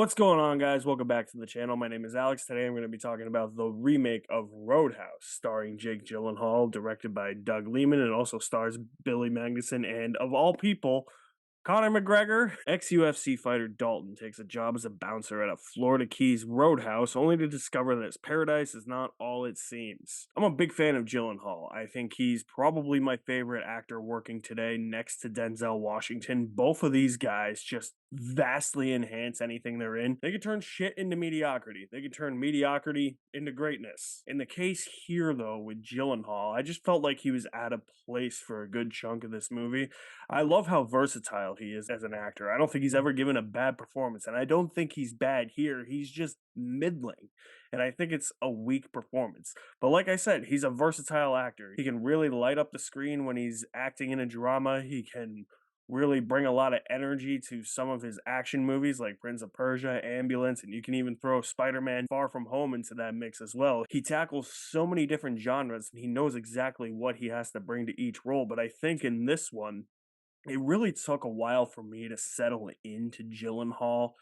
What's going on, guys? Welcome back to the channel. My name is Alex. Today I'm going to be talking about the remake of Roadhouse, starring Jake Gyllenhaal, directed by Doug Liman, and also stars Billy Magnuson and, of all people, Conor McGregor. Ex-UFC fighter Dalton takes a job as a bouncer at a Florida Keys roadhouse, only to discover that his paradise is not all it seems. I'm a big fan of Gyllenhaal. I think he's probably my favorite actor working today, next to Denzel Washington. Both of these guys just vastly enhance anything they're in. They can turn shit into mediocrity. They can turn mediocrity into greatness. In the case here, though, with Gyllenhaal, I just felt like he was out of place for a good chunk of this movie. I love how versatile he is as an actor. I don't think he's ever given a bad performance, and I don't think he's bad here. He's just middling, and I think it's a weak performance. But like I said, he's a versatile actor. He can really light up the screen when he's acting in a drama. He can really bring a lot of energy to some of his action movies like Prince of Persia, Ambulance, and you can even throw Spider-Man Far From Home into that mix as well. He tackles so many different genres, and he knows exactly what he has to bring to each role. But I think in this one, it really took a while for me to settle into Gyllenhaal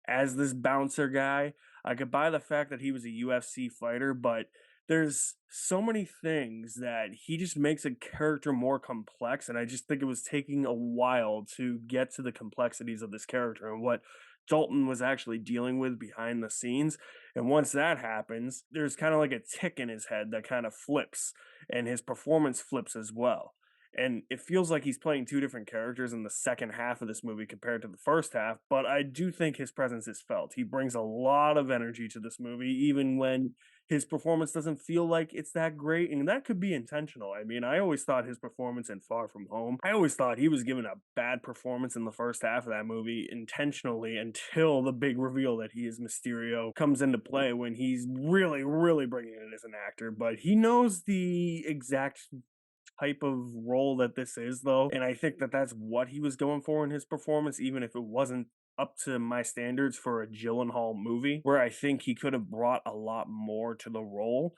as this bouncer guy. I could buy the fact that he was a UFC fighter, but there's so many things that he just makes a character more complex, and I just think it was taking a while to get to the complexities of this character and what Dalton was actually dealing with behind the scenes. And once that happens, there's kind of like a tick in his head that kind of flips, and his performance flips as well. And it feels like he's playing two different characters in the second half of this movie compared to the first half, but I do think his presence is felt. He brings a lot of energy to this movie, even when his performance doesn't feel like it's that great, and that could be intentional. I mean, I always thought his performance in Far From Home, I always thought he was given a bad performance in the first half of that movie intentionally until the big reveal that he is Mysterio comes into play when he's really, really bringing it as an actor. But he knows the exact type of role that this is, though, and I think that that's what he was going for in his performance, even if it wasn't up to my standards for a Gyllenhaal movie, where I think he could have brought a lot more to the role.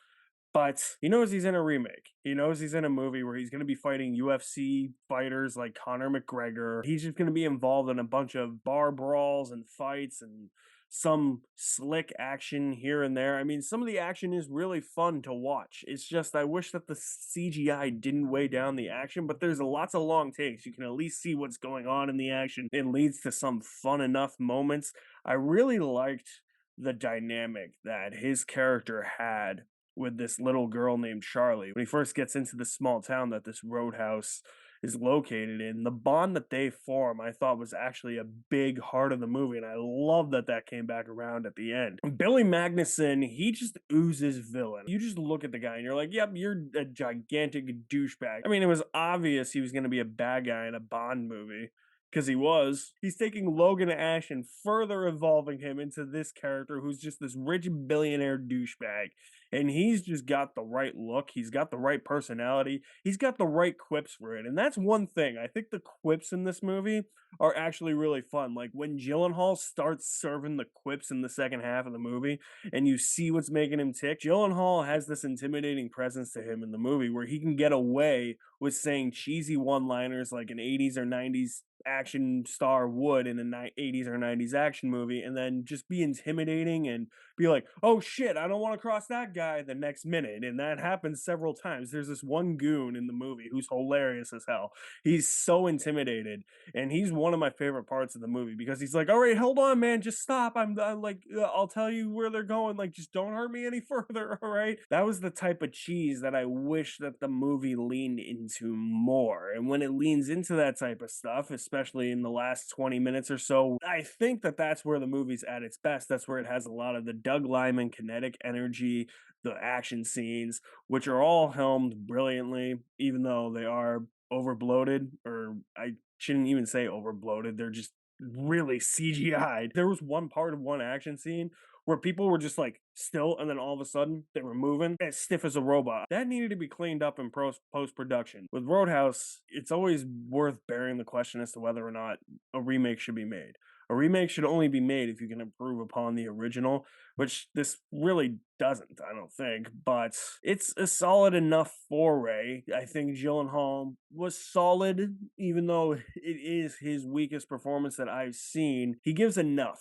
But he knows he's in a remake. He knows he's in a movie where he's going to be fighting UFC fighters like Conor McGregor. He's just going to be involved in a bunch of bar brawls and fights and some slick action here and there. I mean, some of the action is really fun to watch. It's just I wish that the CGI didn't weigh down the action, but there's lots of long takes. You can at least see what's going on in the action. It leads to some fun enough moments. I really liked the dynamic that his character had with this little girl named Charlie. When he first gets into the small town that this roadhouse is located in, the bond that they form, I thought was actually a big heart of the movie, and I love that that came back around at the end. Billy Magnuson, he just oozes villain. You just look at the guy and you're like, yep, you're a gigantic douchebag. I mean, it was obvious he was going to be a bad guy in a Bond movie, because he was. He's taking Logan Ash and further evolving him into this character who's just this rich billionaire douchebag. And he's just got the right look. He's got the right personality. He's got the right quips for it. And that's one thing. I think the quips in this movie are actually really fun. Like when Gyllenhaal starts serving the quips in the second half of the movie and you see what's making him tick, Gyllenhaal has this intimidating presence to him in the movie where he can get away with saying cheesy one-liners like an 80s or 90s action star would in a 80s or 90s action movie, and then just be intimidating and be like, oh shit, I don't want to cross that guy the next minute. And that happens several times. There's this one goon in the movie who's hilarious as hell. He's so intimidated, and he's one of my favorite parts of the movie because he's like, all right, hold on, man, just stop. I'm like, I'll tell you where they're going. Like, just don't hurt me any further, all right? That was the type of cheese that I wish that the movie leaned into more. And when it leans into that type of stuff, especially in the last 20 minutes or so, I think that that's where the movie's at its best. That's where it has a lot of the Doug Liman kinetic energy, the action scenes, which are all helmed brilliantly, even though they are overbloated, or I shouldn't even say overbloated. They're just really CGI'd. There was one part of one action scene where people were just like still, and then all of a sudden they were moving as stiff as a robot. That needed to be cleaned up in post-production. With Roadhouse, it's always worth bearing the question as to whether or not a remake should be made. A remake should only be made if you can improve upon the original, which this really doesn't, I don't think, but it's a solid enough foray. I think Gyllenhaal was solid, even though it is his weakest performance that I've seen. He gives enough.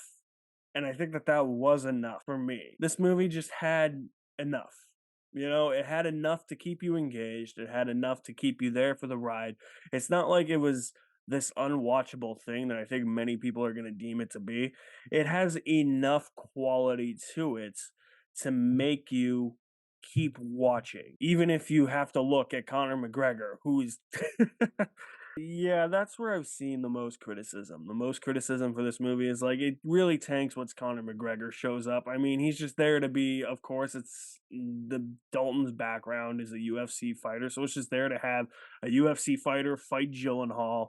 and I think that that was enough for me. This movie just had enough. You know, it had enough to keep you engaged. It had enough to keep you there for the ride. It's not like it was this unwatchable thing that I think many people are going to deem it to be. It has enough quality to it to make you keep watching, even if you have to look at Conor McGregor, who's yeah, that's where I've seen the most criticism. The most criticism for this movie is like it really tanks once Conor McGregor shows up. I mean, he's just there to be, of course, it's the Dalton's background is a UFC fighter, so it's just there to have a UFC fighter fight Gyllenhaal.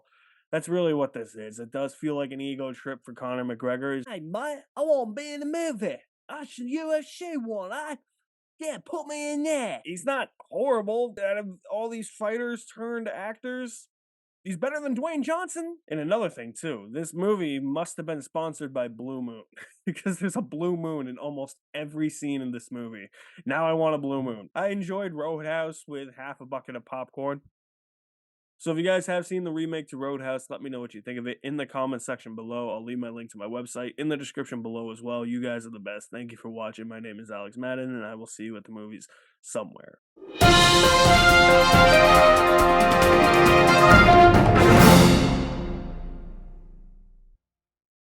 That's really what this is. It does feel like an ego trip for Conor McGregor. Hey, mate, I want to be in the movie. I should UFC one. Yeah, put me in there. He's not horrible. Out of all these fighters turned actors, he's better than Dwayne Johnson. And another thing too, this movie must have been sponsored by Blue Moon because there's a blue moon in almost every scene in this movie. Now I want a blue moon. I enjoyed Roadhouse with half a bucket of popcorn. So if you guys have seen the remake to Roadhouse, let me know what you think of it in the comment section below. I'll leave my link to my website in the description below as well. You guys are the best. Thank you for watching. My name is Alex Madden, and I will see you at the movies somewhere.